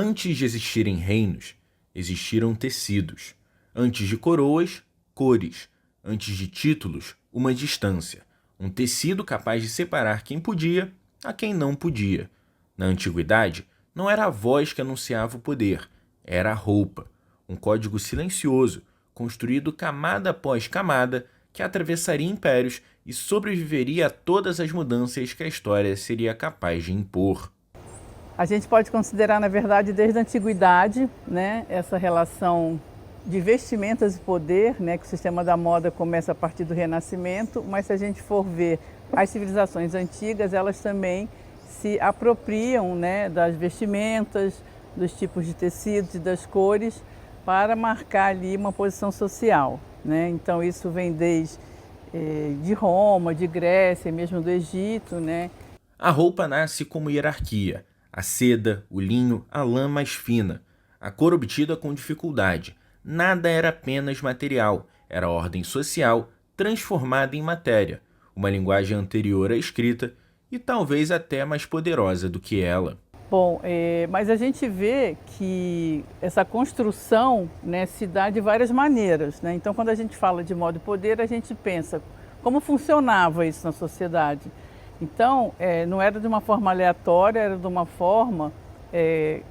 Antes de existirem reinos, existiram tecidos. Antes de coroas, cores. Antes de títulos, uma distância. Um tecido capaz de separar quem podia a quem não podia. Na antiguidade, não era a voz que anunciava o poder, era a roupa. Um código silencioso, construído camada após camada, que atravessaria impérios e sobreviveria a todas as mudanças que a história seria capaz de impor. A gente pode considerar, na verdade, desde a antiguidade, né, essa relação de vestimentas e poder, né, que o sistema da moda começa a partir do Renascimento, mas se a gente for ver as civilizações antigas, elas também se apropriam, né, das vestimentas, dos tipos de tecidos e das cores para marcar ali uma posição social, né? Então isso vem desde de Roma, de Grécia, mesmo do Egito, né? A roupa nasce como hierarquia. A seda, o linho, a lã mais fina. A cor obtida com dificuldade. Nada era apenas material, era ordem social transformada em matéria, uma linguagem anterior à escrita e talvez até mais poderosa do que ela. Bom, mas a gente vê que essa construção, né, se dá de várias maneiras, né? Então, quando a gente fala de moda e poder, a gente pensa como funcionava isso na sociedade. Então, não era de uma forma aleatória, era de uma forma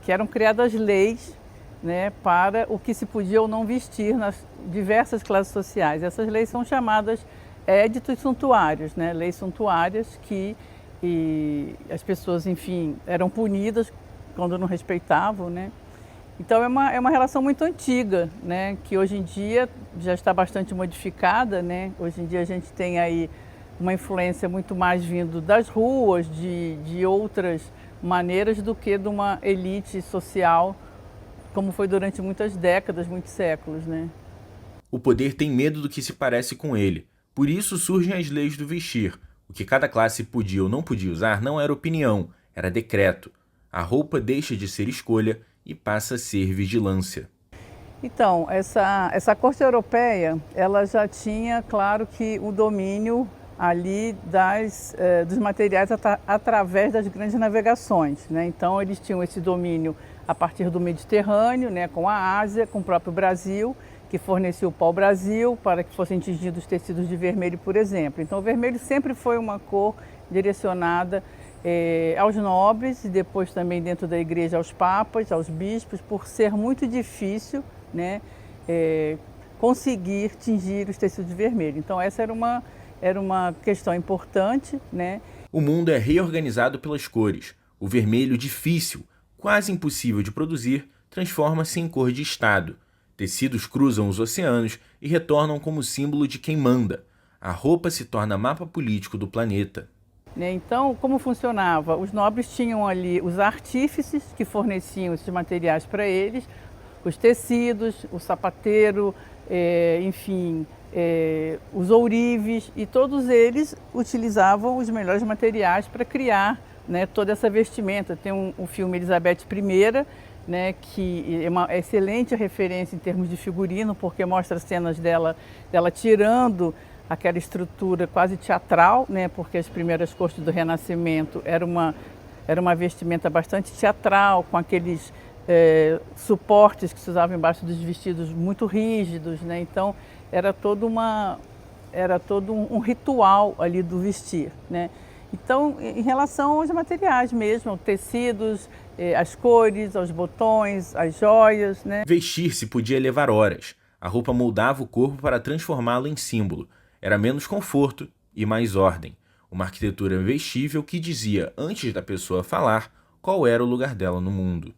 que eram criadas leis, né, para o que se podia ou não vestir nas diversas classes sociais. Essas leis são chamadas éditos suntuários, né, leis suntuárias que as pessoas, enfim, eram punidas quando não respeitavam, né. Então é uma relação muito antiga, né, que hoje em dia já está bastante modificada, né. Hoje em dia a gente tem aí uma influência muito mais vindo das ruas, de outras maneiras do que de uma elite social, como foi durante muitas décadas, muitos séculos, né? O poder tem medo do que se parece com ele. Por isso surgem as leis do vestir. O que cada classe podia ou não podia usar não era opinião, era decreto. A roupa deixa de ser escolha e passa a ser vigilância. Então, essa corte europeia, ela já tinha, claro, que o domínio ali dos materiais através das grandes navegações, né? Então, eles tinham esse domínio a partir do Mediterrâneo, né, com a Ásia, com o próprio Brasil, que fornecia o pau-brasil para que fossem tingidos tecidos de vermelho, por exemplo. Então, o vermelho sempre foi uma cor direcionada aos nobres e depois também dentro da igreja aos papas, aos bispos, por ser muito difícil, né, conseguir tingir os tecidos de vermelho. Então, essa era uma questão importante, né? O mundo é reorganizado pelas cores. O vermelho difícil, quase impossível de produzir, transforma-se em cor de estado. Tecidos cruzam os oceanos e retornam como símbolo de quem manda. A roupa se torna mapa político do planeta. Então, como funcionava? Os nobres tinham ali os artífices que forneciam esses materiais para eles, os tecidos, o sapateiro, enfim, os ourives, e todos eles utilizavam os melhores materiais para criar, né, toda essa vestimenta. Tem o filme Elizabeth I, né, que é uma excelente referência em termos de figurino, porque mostra cenas dela tirando aquela estrutura quase teatral, né, porque as primeiras cortes do Renascimento era uma vestimenta bastante teatral, com aqueles suportes que se usavam embaixo dos vestidos muito rígidos, né? Então era todo um ritual ali do vestir, né? Então, em relação aos materiais mesmo, tecidos, as cores, aos botões, as joias, né? Vestir-se podia levar horas. A roupa moldava o corpo para transformá-lo em símbolo. Era menos conforto e mais ordem. Uma arquitetura vestível que dizia, antes da pessoa falar, qual era o lugar dela no mundo.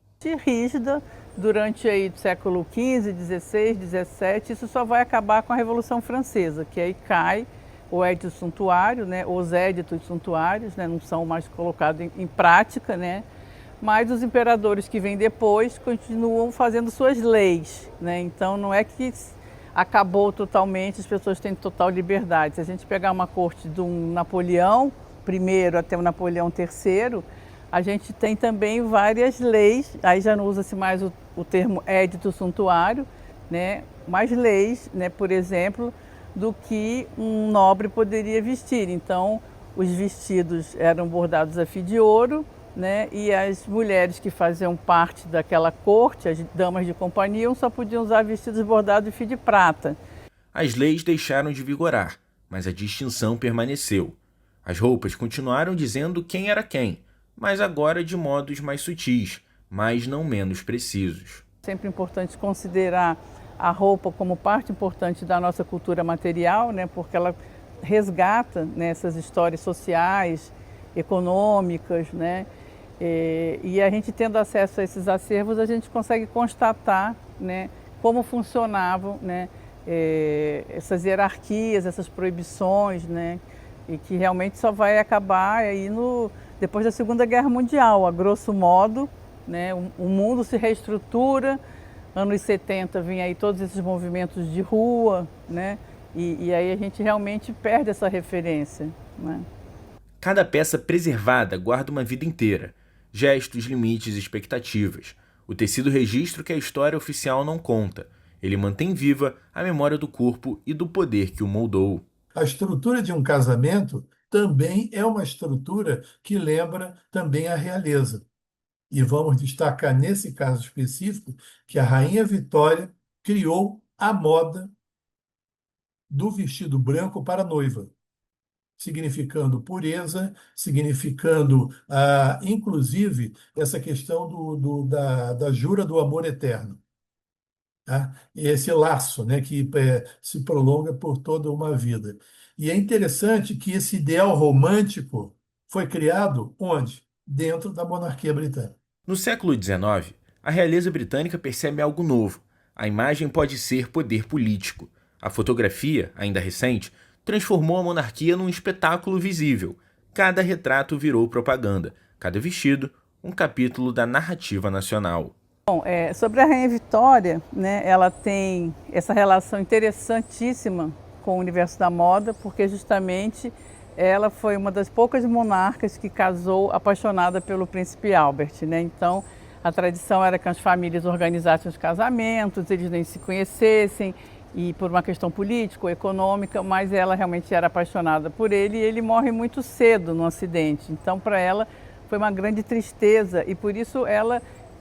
Rígida, durante aí do século XV, XVI, XVII, isso só vai acabar com a Revolução Francesa, que aí cai o édito suntuário, né, os éditos suntuários, né, não são mais colocados em prática, né, mas os imperadores que vêm depois continuam fazendo suas leis, né, então não é que acabou totalmente, as pessoas têm total liberdade. Se a gente pegar uma corte de um Napoleão I até o Napoleão III, a gente tem também várias leis, aí já não usa-se mais o termo édito suntuário, né, mais leis, né, por exemplo, do que um nobre poderia vestir. Então, os vestidos eram bordados a fio de ouro, né? E as mulheres que faziam parte daquela corte, as damas de companhia, só podiam usar vestidos bordados de fio de prata. As leis deixaram de vigorar, mas a distinção permaneceu. As roupas continuaram dizendo quem era quem, mas agora de modos mais sutis, mas não menos precisos. Sempre importante considerar a roupa como parte importante da nossa cultura material, né? Porque ela resgata, né, essas histórias sociais, econômicas, né? E a gente tendo acesso a esses acervos, a gente consegue constatar, né, como funcionavam, né, essas hierarquias, essas proibições, né, e que realmente só vai acabar aí depois da Segunda Guerra Mundial, a grosso modo, né, o mundo se reestrutura, anos 70 vem aí todos esses movimentos de rua, né, e aí a gente realmente perde essa referência, né. Cada peça preservada guarda uma vida inteira, gestos, limites, expectativas. O tecido registra o que a história oficial não conta. Ele mantém viva a memória do corpo e do poder que o moldou. A estrutura de um casamento também é uma estrutura que lembra também a realeza. E vamos destacar nesse caso específico que a Rainha Vitória criou a moda do vestido branco para a noiva, significando pureza, significando, inclusive, essa questão da jura do amor eterno. Tá? E esse laço, né, que se prolonga por toda uma vida. E é interessante que esse ideal romântico foi criado onde? Dentro da monarquia britânica. No século XIX, a realeza britânica percebe algo novo. A imagem pode ser poder político. A fotografia, ainda recente, transformou a monarquia num espetáculo visível. Cada retrato virou propaganda, cada vestido, um capítulo da narrativa nacional. Bom, sobre a Rainha Vitória, né, ela tem essa relação interessantíssima com o universo da moda, porque justamente ela foi uma das poucas monarcas que casou apaixonada pelo príncipe Albert, né? Então, a tradição era que as famílias organizassem os casamentos, eles nem se conhecessem, e por uma questão política ou econômica, mas ela realmente era apaixonada por ele e ele morre muito cedo no acidente. Então, para ela, foi uma grande tristeza e por isso ela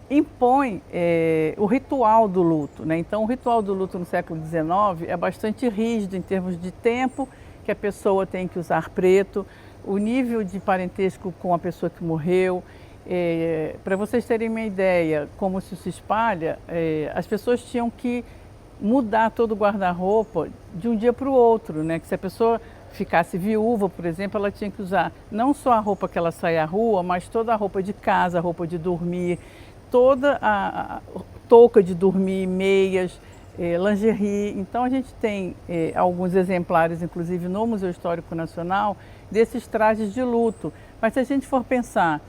impõe o ritual do luto, né? Então, o ritual do luto no século XIX é bastante rígido em termos de tempo, que a pessoa tem que usar preto, o nível de parentesco com a pessoa que morreu. Para vocês terem uma ideia como isso se espalha, as pessoas tinham que mudar todo o guarda-roupa de um dia para o outro, né? Que se a pessoa ficasse viúva, por exemplo, ela tinha que usar não só a roupa que ela sai à rua, mas toda a roupa de casa, a roupa de dormir, toda a touca de dormir, meias, lingerie. Então a gente tem alguns exemplares, inclusive no Museu Histórico Nacional, desses trajes de luto. Mas se a gente for pensar,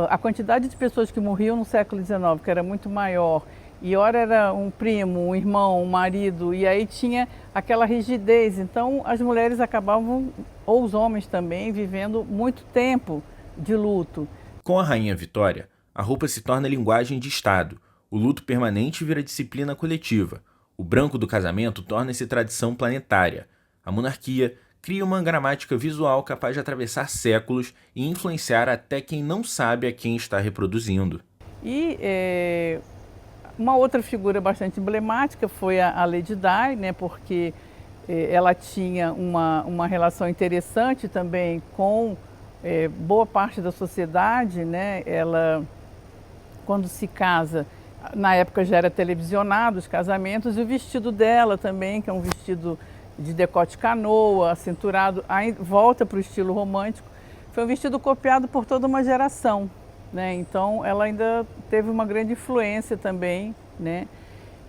a quantidade de pessoas que morriam no século XIX, que era muito maior, e ora era um primo, um irmão, um marido, e aí tinha aquela rigidez. Então as mulheres acabavam, ou os homens também, vivendo muito tempo de luto. Com a Rainha Vitória, a roupa se torna linguagem de Estado. O luto permanente vira disciplina coletiva. O branco do casamento torna-se tradição planetária. A monarquia cria uma gramática visual capaz de atravessar séculos e influenciar até quem não sabe a quem está reproduzindo. E uma outra figura bastante emblemática foi a Lady Di, né, porque ela tinha uma relação interessante também com boa parte da sociedade, né? Ela, quando se casa, na época já era televisionado os casamentos, e o vestido dela também, que é um vestido de decote canoa, acinturado, aí volta para o estilo romântico, foi um vestido copiado por toda uma geração, né? Então ela ainda teve uma grande influência também, né?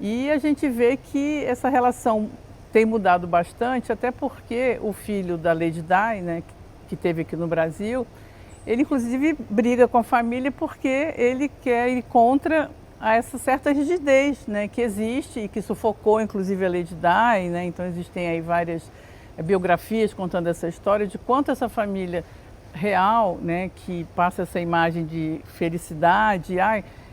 E a gente vê que essa relação tem mudado bastante, até porque o filho da Lady Di, né, que teve aqui no Brasil, ele inclusive briga com a família porque ele quer ir contra essa certa rigidez, né, que existe e que sufocou inclusive a Lady Di, né? Então existem aí várias biografias contando essa história de quanto essa família real, né, que passa essa imagem de felicidade,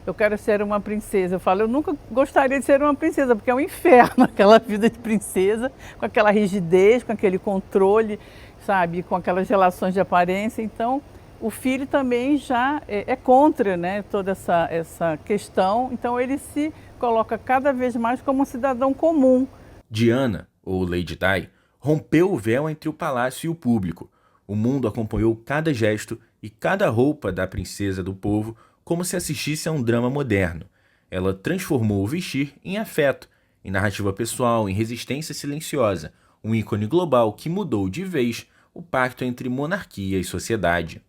eu quero ser uma princesa. Eu falo, eu nunca gostaria de ser uma princesa, porque é um inferno aquela vida de princesa, com aquela rigidez, com aquele controle, sabe, com aquelas relações de aparência. Então, o filho também já é contra, né, toda essa questão, então ele se coloca cada vez mais como um cidadão comum. Diana, ou Lady Di, rompeu o véu entre o palácio e o público. O mundo acompanhou cada gesto e cada roupa da princesa do povo como se assistisse a um drama moderno. Ela transformou o vestir em afeto, em narrativa pessoal, em resistência silenciosa, um ícone global que mudou de vez o pacto entre monarquia e sociedade.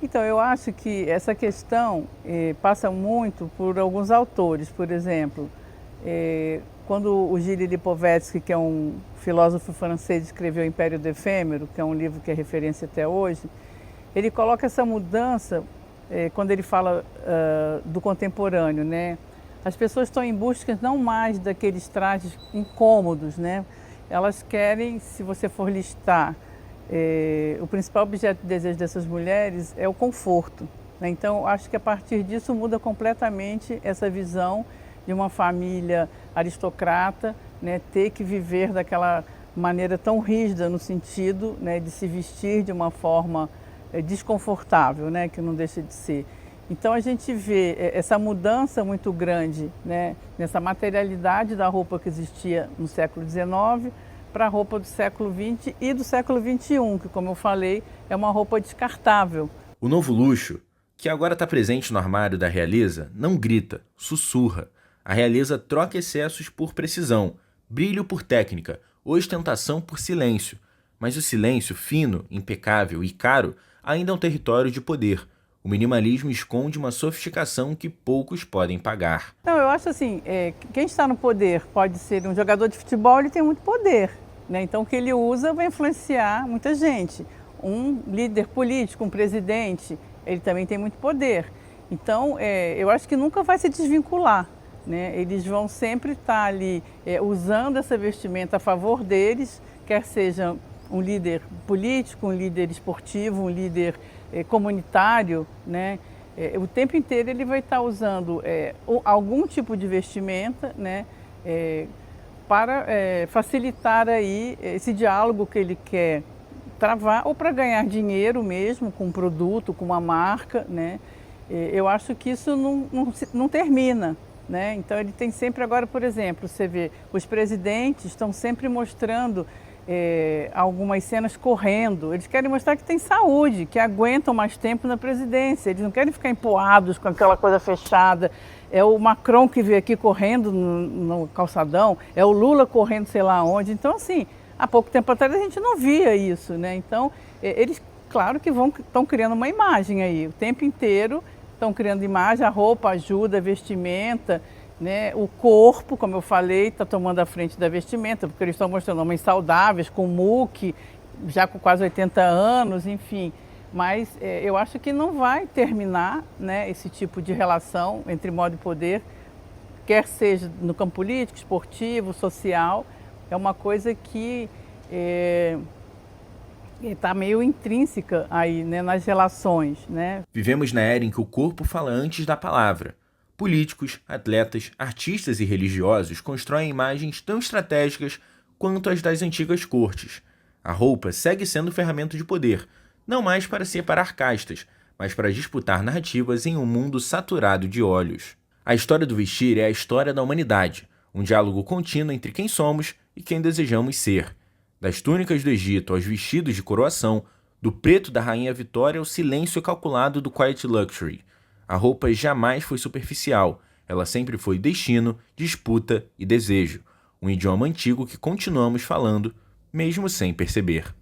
Então, eu acho que essa questão passa muito por alguns autores. Por exemplo, quando o Gilles Lipovetsky, que é um filósofo francês, escreveu Império do Efêmero, que é um livro que é referência até hoje, ele coloca essa mudança quando ele fala do contemporâneo, né? As pessoas estão em busca não mais daqueles trajes incômodos, né? Elas querem, se você for listar, o principal objeto de desejo dessas mulheres é o conforto, né? Então, acho que a partir disso muda completamente essa visão de uma família aristocrata, né, ter que viver daquela maneira tão rígida no sentido, né, de se vestir de uma forma desconfortável, né, que não deixa de ser. Então a gente vê essa mudança muito grande, né, nessa materialidade da roupa que existia no século XIX para a roupa do século XX e do século XXI, que, como eu falei, é uma roupa descartável. O novo luxo, que agora está presente no armário da realeza, não grita, sussurra. A realeza troca excessos por precisão, brilho por técnica, ostentação por silêncio. Mas o silêncio fino, impecável e caro ainda é um território de poder. O minimalismo esconde uma sofisticação que poucos podem pagar. Não, eu acho assim, quem está no poder pode ser um jogador de futebol, ele tem muito poder, né? Então o que ele usa vai influenciar muita gente. Um líder político, um presidente, ele também tem muito poder. Então eu acho que nunca vai se desvincular, né? Eles vão sempre estar ali usando essa vestimenta a favor deles, quer seja um líder político, um líder esportivo, um líder comunitário, né? O tempo inteiro ele vai estar usando algum tipo de vestimenta, né? Para facilitar aí esse diálogo que ele quer travar, ou para ganhar dinheiro mesmo com um produto, com uma marca, né? Eu acho que isso não termina, né? Então ele tem sempre agora, por exemplo, você vê, os presidentes estão sempre mostrando algumas cenas correndo. Eles querem mostrar que tem saúde, que aguentam mais tempo na presidência. Eles não querem ficar empoados com aquela coisa fechada. É o Macron que veio aqui correndo no calçadão, é o Lula correndo sei lá onde. Então, assim, há pouco tempo atrás a gente não via isso, né? Então, eles, claro que estão criando uma imagem aí. O tempo inteiro estão criando imagem, a roupa ajuda, a vestimenta, né? O corpo, como eu falei, está tomando a frente da vestimenta, porque eles estão mostrando homens saudáveis, com muque, já com quase 80 anos, enfim. Mas eu acho que não vai terminar, né, esse tipo de relação entre moda e poder, quer seja no campo político, esportivo, social. É uma coisa que está meio intrínseca aí, né, nas relações, né? Vivemos na era em que o corpo fala antes da palavra. Políticos, atletas, artistas e religiosos constroem imagens tão estratégicas quanto as das antigas cortes. A roupa segue sendo ferramenta de poder, não mais para separar castas, mas para disputar narrativas em um mundo saturado de olhos. A história do vestir é a história da humanidade, um diálogo contínuo entre quem somos e quem desejamos ser. Das túnicas do Egito aos vestidos de coroação, do preto da Rainha Vitória ao silêncio calculado do Quiet Luxury. A roupa jamais foi superficial, ela sempre foi destino, disputa e desejo. Um idioma antigo que continuamos falando, mesmo sem perceber.